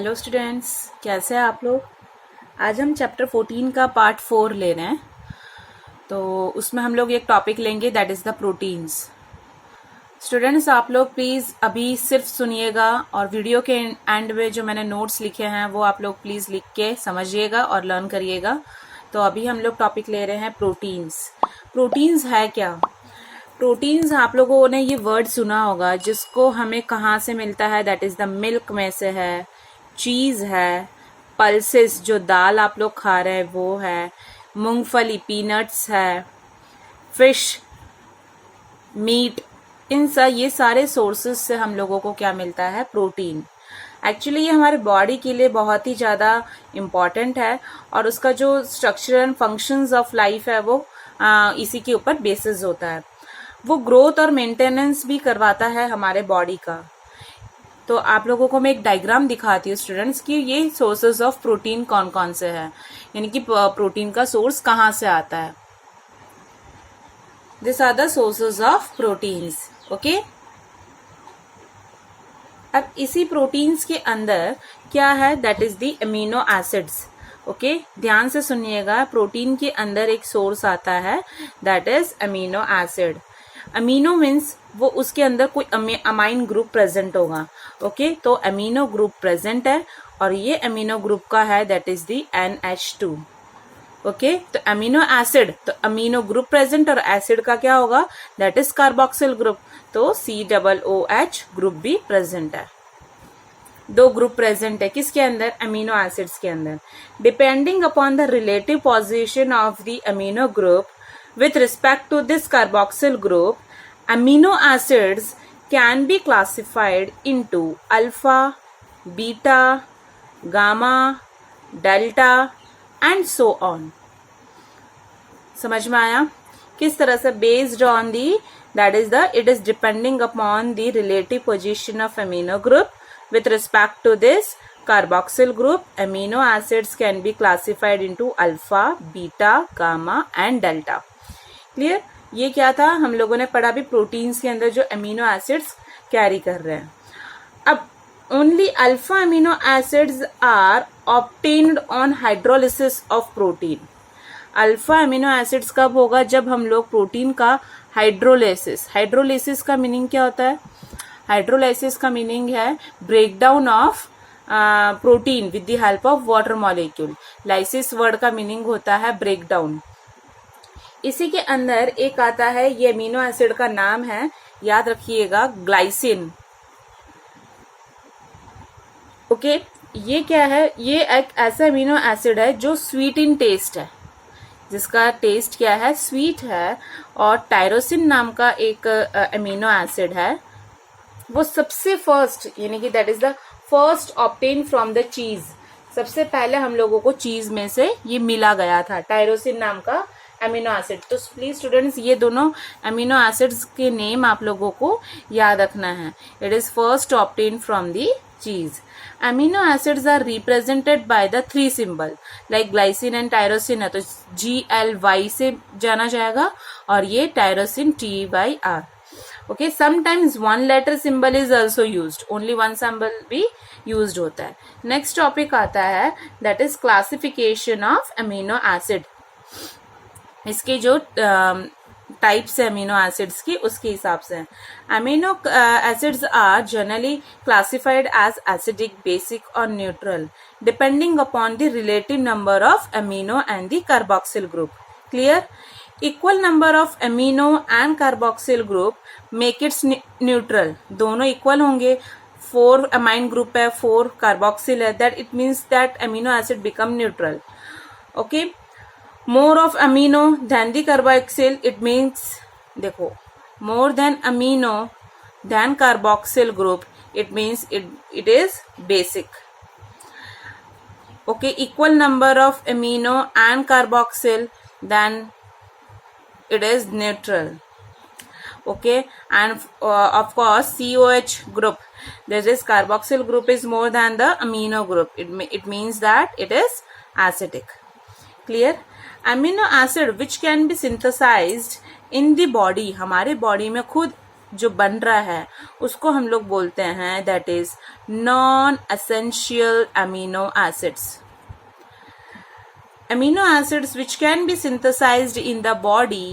Hello students, कैसे हैं आप लोग। आज हम चैप्टर 14 का पार्ट 4 ले रहे हैं। तो उसमें हम लोग एक टॉपिक लेंगे, that is the proteins. Students, आप लोग प्लीज़ अभी सिर्फ सुनिएगा और वीडियो के एंड में जो मैंने नोट्स लिखे हैं वो आप लोग प्लीज़ लिख के समझिएगा और लर्न करिएगा। तो अभी हम लोग टॉपिक ले रहे हैं प्रोटीन्स। प्रोटीन्स है क्या? प्रोटीन्स, आप लोगों ने ये वर्ड सुना होगा, जिसको हमें कहाँ से मिलता है, दैट इज़ द मिल्क में से है, चीज़ है, पल्सेस जो दाल आप लोग खा रहे हैं वो है, मूंगफली पीनट्स है, फिश, मीट, ये सारे सोर्सेस से हम लोगों को क्या मिलता है, प्रोटीन। एक्चुअली ये हमारे बॉडी के लिए बहुत ही ज़्यादा इम्पॉर्टेंट है और उसका जो structure and functions of life है वो इसी के ऊपर बेसिस होता है। वो ग्रोथ और मेंटेनेंस भी करवाता है हमारे बॉडी का। तो आप लोगों को मैं एक डायग्राम दिखाती हूँ स्टूडेंट्स कि ये सोर्सेज ऑफ प्रोटीन कौन कौन से हैं, यानी कि प्रोटीन का सोर्स कहाँ से आता है। This are the sources of proteins. Okay, अब इसी प्रोटीन्स के अंदर क्या है, that is the amino acids. Okay, ध्यान से सुनिएगा, प्रोटीन के अंदर एक सोर्स आता है, that is amino acid. Amino means वो उसके अंदर कोई अमाइन ग्रुप प्रेजेंट होगा। ओके, तो अमीनो ग्रुप प्रेजेंट है और ये अमीनो ग्रुप का है, that is the NH2। Okay, तो अमीनो एसिड, तो अमीनो ग्रुप प्रेजेंट और एसिड का क्या होगा, दैट इज कार्बोक्सिल ग्रुप, तो COOH ग्रुप भी प्रेजेंट है। दो ग्रुप प्रेजेंट है किसके अंदर, अमीनो एसिड्स के अंदर। Depending upon the relative position of the amino group with respect to this carboxyl group, amino acids can be classified into alpha, beta, gamma, delta and so on। समझ में आया किस तरह से? based on the, that is the, it is depending upon the relative position of amino group with respect to this carboxyl group, amino acids can be classified into alpha, beta, gamma and delta। Clear? ये क्या था, हम लोगों ने पढ़ा भी proteins के अंदर जो अमीनो एसिड्स कैरी कर रहे हैं। अब only alpha amino acids are obtained on hydrolysis of protein. Alpha amino acids कब होगा, जब हम लोग प्रोटीन का हाइड्रोलिसिस। हाइड्रोलिसिस का मीनिंग क्या होता है? हाइड्रोलिसिस का मीनिंग है breakdown of protein with the help of water molecule. Lysis word का मीनिंग होता है ब्रेकडाउन। इसी के अंदर एक आता है, ये अमीनो एसिड का नाम है, याद रखिएगा, ग्लाइसिन। ओके, ये क्या है, ये एक ऐसा अमीनो एसिड है जो स्वीट इन टेस्ट है, जिसका टेस्ट क्या है, स्वीट है। और टायरोसिन नाम का एक अमीनो एसिड है, वो सबसे फर्स्ट, यानी कि that is the first obtain from the चीज। सबसे पहले हम लोगों को चीज में से ये मिला गया था, टायरोसिन नाम का अमीनो एसिड। तो प्लीज स्टूडेंट्स, ये दोनों अमीनो एसिड्स के नेम आप लोगों को याद रखना है। It is first obtain from the cheese. Amino acids are represented by the 3 symbol, like glycine and tyrosine है तो GLY से जाना जाएगा और ये tyrosine TYR। Okay, sometimes 1 letter symbol is also used, only 1 symbol भी यूज्ड होता है। नेक्स्ट टॉपिक आता है, that is classification of amino acid. इसके जो टाइप्स है अमीनो एसिड्स की, उसके हिसाब से amino acids are generally classified as acidic, basic और neutral depending upon the relative number of amino and the carboxyl group. Clear? Equal number of amino and carboxyl group make its neutral. दोनों equal होंगे, 4 amine group है, 4 carboxyl है, that it means that amino acid become neutral. Okay, more of amino than the carboxyl, it means, देखो, more than amino than carboxyl group, it means it is basic। okay, equal number of amino and carboxyl, then it is neutral। okay, and of course COH group, there is carboxyl group is more than the amino group, it means that it is acidic। clear? Amino acid which can be synthesised in the body, हमारे body में खुद जो बन रहा है उसको हम लोग बोलते हैं that is non essential amino acids. Amino acids which can be synthesized in the body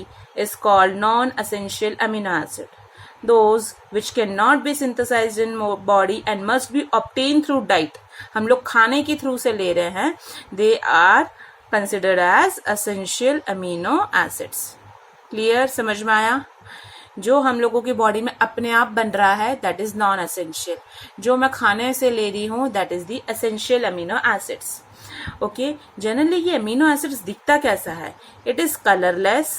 is called non-essential amino acid. Those which cannot be synthesized in body and must be obtained through diet, हम लोग खाने के through से ले रहे हैं, they are considered as essential amino acids. Clear? समझ में आया? जो हम लोगों की बॉडी में अपने आप बन रहा है दैट इज नॉन एसेंशियल. जो मैं खाने से ले रही हूँ that is the essential amino acids. Okay, generally ये अमीनो एसिड्स दिखता कैसा है? It is colourless,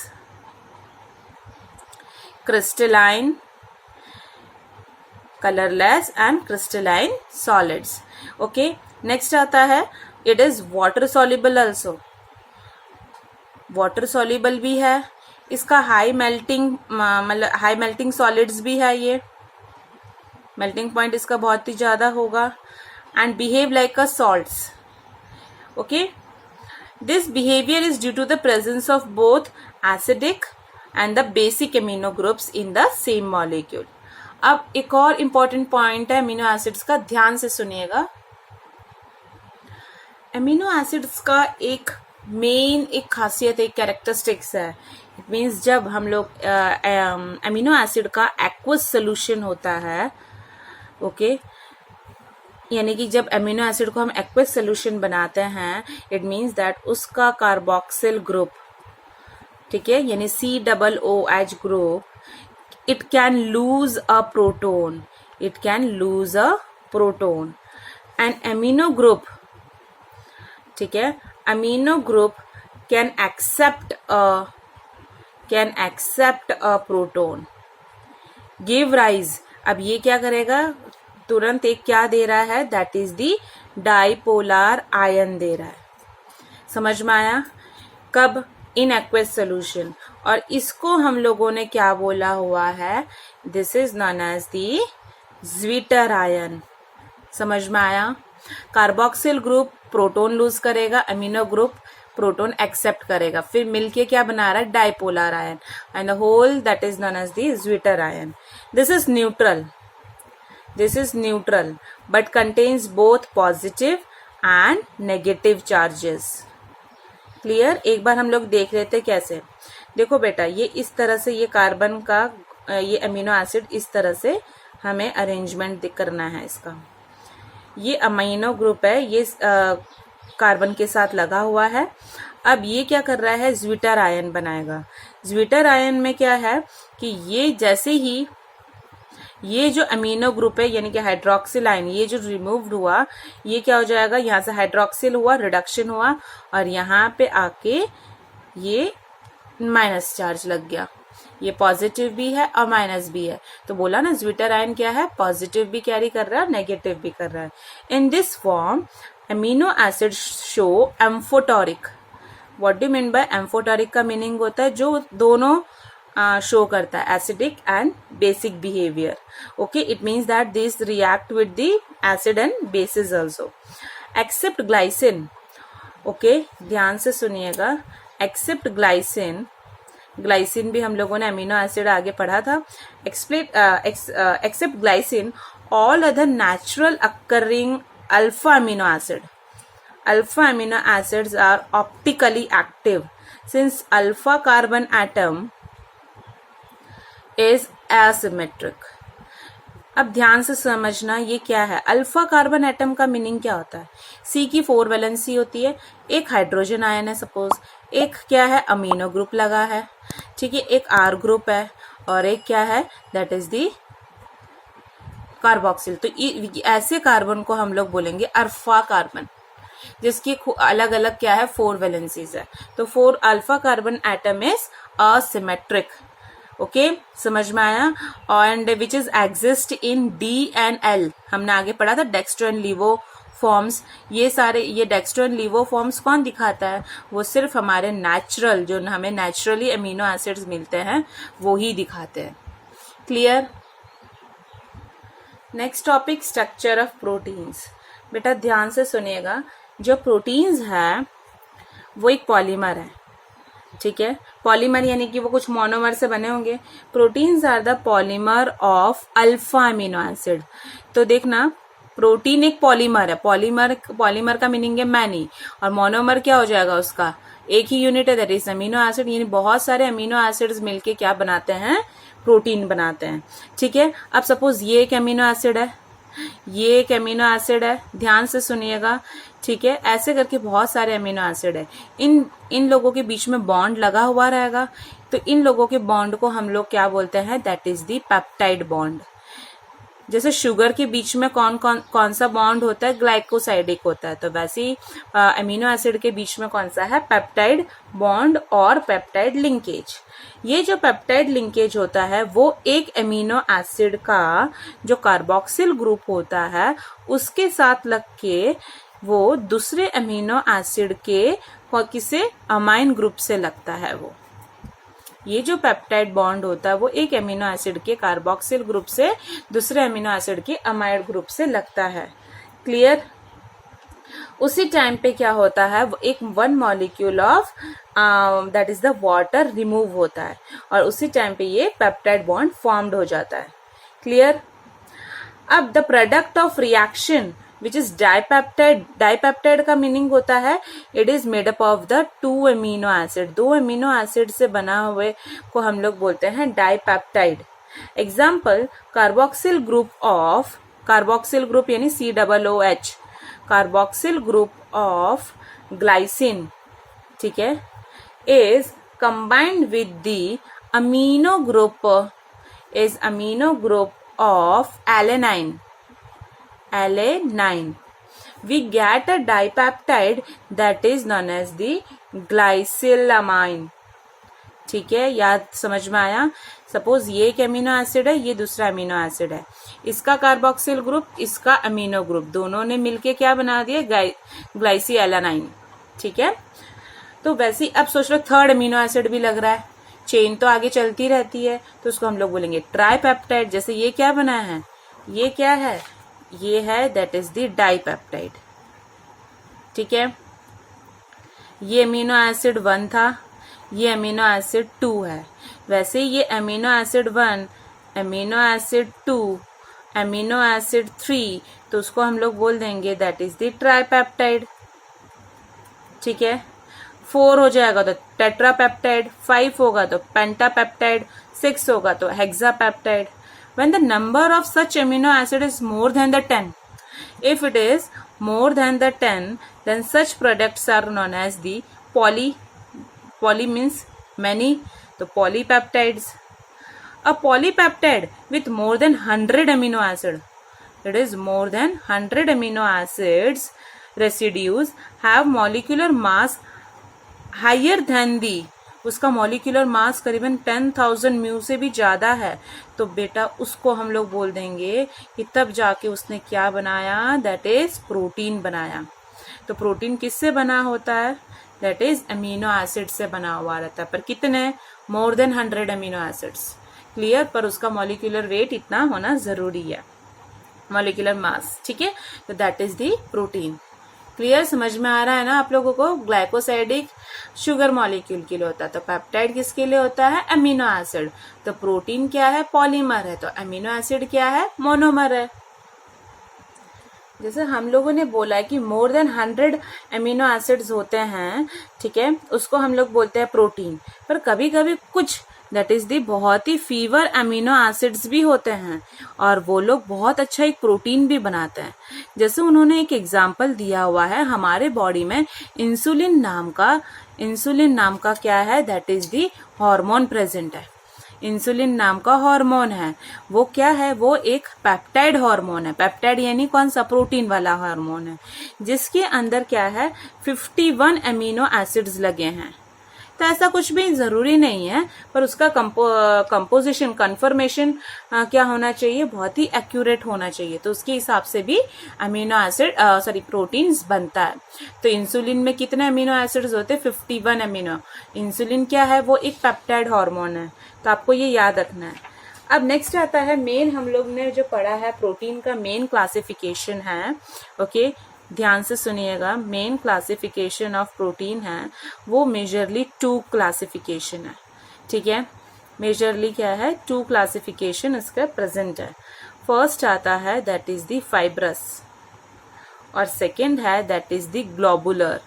crystalline, colourless and crystalline solids. Okay, next आता है it is water soluble also. Water soluble भी है, इसका हाई मेल्टिंग मतलब हाई मेल्टिंग सॉलिड्स भी है, ये मेल्टिंग पॉइंट इसका बहुत ही ज्यादा होगा. And behave like a salts. Okay, this behavior is due to the presence of both acidic and the basic amino groups in the same molecule. अब एक और important point है अमीनो एसिड्स का, ध्यान से सुनिएगा. अमीनो एसिड्स का एक मेन एक खासियत, एक कैरेक्टरिस्टिक्स है. इट मीन्स जब हम लोग अमीनो एसिड का एक्वस सोल्यूशन होता है, ओके, यानी कि जब अमीनो एसिड को हम एक्वस सोल्यूशन बनाते हैं, इट मीन्स दैट उसका कार्बोक्सिल ग्रुप, ठीक है, यानी COOH group, it can lose a proton, it can lose a proton. And amino group, ठीक है, amino group can accept a proton, give rise. अब ये क्या करेगा? तुरंत एक क्या दे रहा है? That is the dipolar ion दे रहा है. समझ में आया? कब? In aqueous solution. और इसको हम लोगों ने क्या बोला हुआ है? This is known as the zwitterion. समझ में आया? कार्बोक्सिल ग्रुप प्रोटोन लूज करेगा, अमीनो ग्रुप प्रोटोन एक्सेप्ट करेगा, फिर मिलके क्या बना रहा है? Dipolar ion. And the whole that is known as the zwitterion. This is neutral. This is neutral but contains both positive and negative charges. Clear? एक बार हम लोग देख लेते हैं कैसे. देखो बेटा, ये इस तरह से ये कार्बन का ये अमीनो एसिड इस तरह से हमें अरेंजमेंट करना है इसका. ये अमीनो ग्रुप है, ये कार्बन के साथ लगा हुआ है. अब ये क्या कर रहा है? ज्विटर आयन बनाएगा. ज्विटर आयन में क्या है कि ये जैसे ही ये जो अमीनो ग्रुप है यानी कि हाइड्रोक्सिल आयन, ये जो रिमूव्ड हुआ, ये क्या हो जाएगा? यहाँ से हाइड्रोक्सिल हुआ, रिडक्शन हुआ, और यहाँ पे आके ये माइनस चार्ज लग गया. ये पॉजिटिव भी है और माइनस भी है. तो बोला ना, ज्विटर आयन क्या है? पॉजिटिव भी कैरी कर रहा है, नेगेटिव भी कर रहा है. In this form amino acid show amphoteric. What do mean by amphoteric? का मीनिंग होता है जो दोनों शो करता है, acidic and basic behaviour. Okay, it means that this react with the acid and bases also. Except glycine. Okay, ध्यान से सुनिएगा. एक्सेप्ट ग्लाइसिन, ग्लाइसिन भी हम लोगों ने अमीनो एसिड आगे पढ़ा था. Except glycine all other natural occurring alpha amino acid. Alpha amino acids are optically active since alpha carbon atom is asymmetric. अब ध्यान से समझना ये क्या है. अल्फा कार्बन एटम का मीनिंग क्या होता है? सी की 4 वैलेंसी होती है, एक हाइड्रोजन आयन है सपोज, एक क्या है? अमीनो ग्रुप लगा है, ठीक है, एक आर ग्रुप है, और एक क्या है? That is the carboxyl. तो ऐसे कार्बन को हम लोग बोलेंगे अल्फा कार्बन, जिसकी अलग अलग क्या है? 4 वैलेंसीज है. तो 4 alpha carbon atom is asymmetric. Okay, समझ में आया? And which is exist in D and L. हमने आगे पढ़ा था डेक्स्ट्रो एंड लीवो फॉर्म्स. ये सारे ये डेक्स्ट्रो एंड लीवो फॉर्म्स कौन दिखाता है? वो सिर्फ हमारे नेचुरल, जो हमें नेचुरली अमीनो एसिड्स मिलते हैं, वो ही दिखाते हैं. Clear? Next topic, structure of proteins. बेटा ध्यान से सुनिएगा. जो प्रोटीन्स है वो एक पॉलीमर है. ठीक है, पॉलीमर यानी कि वो कुछ मोनोमर से बने होंगे। Proteins are the polymer of alpha amino acid. तो देखना, प्रोटीन एक पॉलीमर है, पॉलीमर का मीनिंग है मैनी, और मोनोमर क्या हो जाएगा उसका, एक ही यूनिट है, दैट इज अमीनो एसिड। यानी बहुत सारे अमीनो एसिड्स मिलके क्या बनाते हैं, प्रोटीन बनाते हैं। ठीक है, अब सपोज ये एक अमीनो एसिड है, ये एक अमीनो एसिड है, ध्यान से सुनिएगा। ठीक है, ऐसे करके बहुत सारे अमीनो एसिड है, इन लोगों के बीच में बॉन्ड लगा हुआ रहेगा। तो इन लोगों के बॉन्ड को हम लोग क्या बोलते हैं, that is the peptide bond. जैसे शुगर के बीच में कौन सा बॉन्ड होता है, ग्लाइकोसाइडिक होता है। तो वैसे ही अमीनो एसिड के बीच में कौन सा है, पेप्टाइड बॉन्ड और पेप्टाइड लिंकेज। ये जो पेप्टाइड लिंकेज होता है वो एक अमीनो एसिड का जो कार्बोक्सिल ग्रुप होता है उसके साथ लग के वो दूसरे अमीनो एसिड के किसे, अमाइन ग्रुप से लगता है। वो ये जो पेप्टाइड बॉन्ड होता है वो एक अमीनो एसिड के कार्बोक्सिल ग्रुप से दूसरे अमीनो एसिड के अमाइड ग्रुप से लगता है। क्लियर। उसी टाइम पे क्या होता है, वो एक one molecule of that is the water remove होता है और उसी टाइम पे ये पेप्टाइड बॉन्ड फॉर्म्ड हो जाता है। क्लियर। अब the product of reaction which is dipeptide, dipeptide का मीनिंग होता है it is made up of the two amino acid, दो अमीनो एसिड से बना हुए को हम लोग बोलते हैं dipeptide. Example, carboxyl group of, carboxyl group यानी COOH, carboxyl group of glycine, ठीक है, is combined with the amino group of alanine. We get a dipeptide that is known as the glycylamine. ठीक है, याद समझ में आया। सपोज ये एक अमीनो एसिड है, ये दूसरा अमीनो एसिड है, इसका कार्बोक्सिल ग्रुप, इसका अमीनो ग्रुप, दोनों ने मिलके क्या बना दिया, ग्लाइसिएलानाइन। ठीक है, तो वैसे ही अब सोच लो थर्ड अमीनो एसिड भी लग रहा है, चेन तो आगे चलती रहती है, तो उसको हम लोग बोलेंगे ट्राइपेप्टाइड। जैसे ये क्या बना है, ये क्या है, ये है दैट इज द डाइपेप्टाइड। ठीक है, ये अमीनो एसिड 1 था, ये अमीनो एसिड 2 है, वैसे ये amino acid 1, amino acid 2, amino acid 3, तो उसको हम लोग बोल देंगे दैट इज द ट्राइपेप्टाइड। ठीक है, 4 हो जाएगा तो टेट्रापेप्टाइड, 5 होगा तो पेंटापेप्टाइड, 6 होगा तो हेक्सापेप्टाइड। When the number of such amino acid is more than the 10, if it is more than the 10, then such products are known as the poly means many, so polypeptides. A polypeptide with more than 100 amino acid, it is more than 100 amino acids residues have molecular mass higher than the, उसका molecular mass करीबन 10,000 mu से भी ज्यादा है, तो बेटा उसको हम लोग बोल देंगे कि तब जाके उसने क्या बनाया, दैट इज प्रोटीन बनाया। तो प्रोटीन किससे बना होता है, दैट इज अमीनो एसिड से बना हुआ रहता है, पर कितने, more than 100 amino acids. Clear, पर उसका मॉलिक्यूलर वेट इतना होना जरूरी है, मॉलिक्यूलर मास। ठीक है, तो that is the protein. Clear, समझ में आ रहा है ना आप लोगों को। ग्लाइकोसाइडिक शुगर मॉलिक्यूल के लिए होता है, तो पेप्टाइड किसके लिए होता है, अमीनो एसिड। तो प्रोटीन क्या है, पॉलीमर है, तो अमीनो एसिड क्या है, मोनोमर है। जैसे हम लोगों ने बोला है कि मोर देन 100 अमीनो एसिड्स होते हैं, ठीक है, उसको हम लोग बोलते हैं प्रोटीन। पर कभी कभी कुछ दैट इज दी बहुत ही फीवर अमीनो एसिड्स भी होते हैं और वो लोग बहुत अच्छा एक प्रोटीन भी बनाते हैं। जैसे उन्होंने एक एग्जाम्पल दिया हुआ है, हमारे बॉडी में इंसुलिन नाम का क्या है, that is the hormone present है। इंसुलिन नाम का हार्मोन है, वो क्या है, वो एक पेप्टाइड हार्मोन है। पेप्टाइड यानी कौन सा, प्रोटीन वाला हार्मोन है, जिसके अंदर क्या है, 51 अमीनो एसिड्स लगे हैं। तो ऐसा कुछ भी जरूरी नहीं है, पर उसका कंपोजिशन, कन्फर्मेशन क्या होना चाहिए, बहुत ही एक्यूरेट होना चाहिए, तो उसके हिसाब से भी अमीनो एसिड प्रोटीन्स बनता है। तो इंसुलिन में कितने अमीनो एसिड्स होते हैं, 51 अमीनो। इंसुलिन क्या है, वो एक पेप्टाइड हार्मोन है, तो आपको ये याद रखना है। अब नेक्स्ट आता है मेन, हम लोग ने जो पढ़ा है प्रोटीन का मेन क्लासिफिकेशन है, ओके, ध्यान से सुनिएगा, मेन क्लासिफिकेशन ऑफ प्रोटीन है वो मेजरली 2 क्लासिफिकेशन है, ठीक है। मेजरली क्या है, 2 क्लासिफिकेशन इसका प्रेजेंट है। फर्स्ट आता है दैट इज द फाइब्रस और सेकंड है दैट इज द ग्लोबुलर।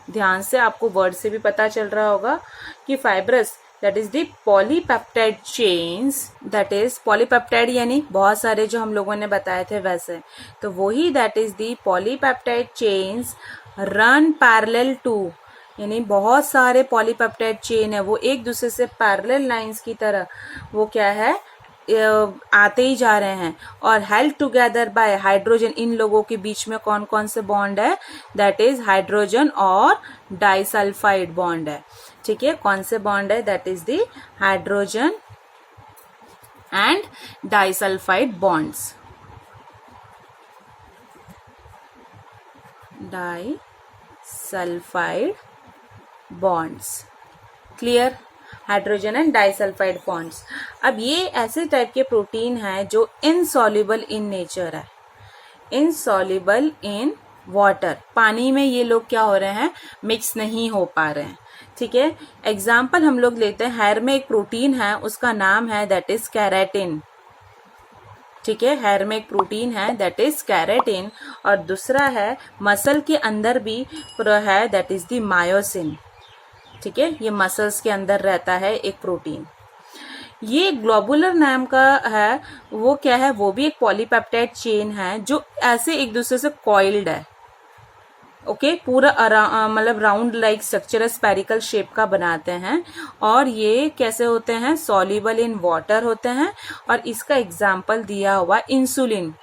ध्यान से, आपको वर्ड से भी पता चल रहा होगा कि fibrous that is the polypeptide chains, that is polypeptide यानी बहुत सारे जो हम लोगों ने बताए थे वैसे, तो वही that is the polypeptide chains run parallel to, यानी बहुत सारे पॉलीपेप्टाइड चेन है वो एक दूसरे से पैरेलल लाइंस की तरह वो क्या है आते ही जा रहे हैं और हेल्ड टुगेदर बाय हाइड्रोजन। इन लोगों के बीच में कौन कौन से बॉन्ड है, दैट इज हाइड्रोजन और डाइसल्फाइड बॉन्ड है, ठीक है। कौन से बॉन्ड है, that is the hydrogen and disulphide bonds, disulphide bonds, clear, hydrogen and disulphide bonds. अब ये ऐसे टाइप के प्रोटीन हैं जो इनसॉल्युबल इन नेचर है, इनसॉल्युबल इन वाटर, पानी में ये लोग क्या हो रहे हैं, मिक्स नहीं हो पा रहे हैं, ठीक है। एग्जाम्पल हम लोग लेते हैं, हेयर में एक प्रोटीन है उसका नाम है दैट इज केराटिन, ठीक है। हेयर में एक प्रोटीन है दैट इज केराटिन और दूसरा है मसल के अंदर भी है दैट इज द मायोसिन, ठीक है। ये मसल्स के अंदर रहता है एक प्रोटीन। ये ग्लोबुलर नाम का है, वो क्या है, वो भी एक पॉलीपेप्टाइड चेन है जो ऐसे एक दूसरे से कॉइल्ड है, ओके पूरा मतलब round like structure spherical shape का बनाते हैं और ये कैसे होते हैं, सॉल्युबल इन वाटर होते हैं। और इसका एग्जाम्पल दिया हुआ इंसुलिन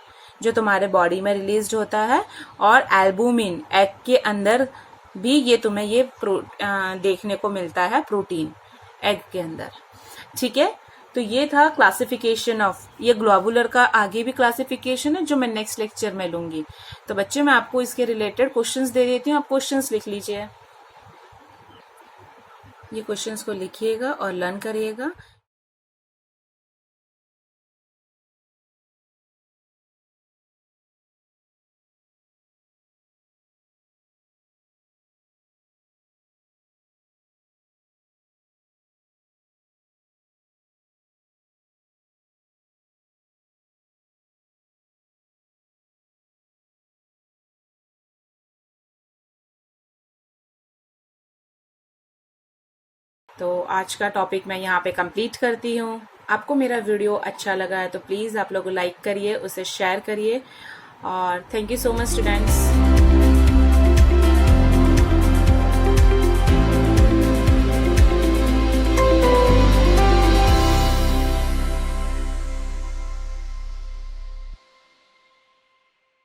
जो तुम्हारे बॉडी में रिलीज होता है और एल्बुमिन एग के अंदर भी ये तुम्हें ये देखने को मिलता है प्रोटीन एग के अंदर, ठीक है। तो ये था क्लासिफिकेशन ऑफ, ये ग्लोबुलर का आगे भी क्लासिफिकेशन है जो मैं नेक्स्ट लेक्चर में लूंगी। तो बच्चों मैं आपको इसके रिलेटेड क्वेश्चंस दे देती हूँ, आप क्वेश्चंस लिख लीजिए, ये क्वेश्चंस को लिखिएगा और लर्न करिएगा। तो आज का टॉपिक मैं यहाँ पे कंप्लीट करती हूँ। आपको मेरा वीडियो अच्छा लगा है तो प्लीज़ आप लोग लाइक करिए, उसे शेयर करिए और thank you so much students.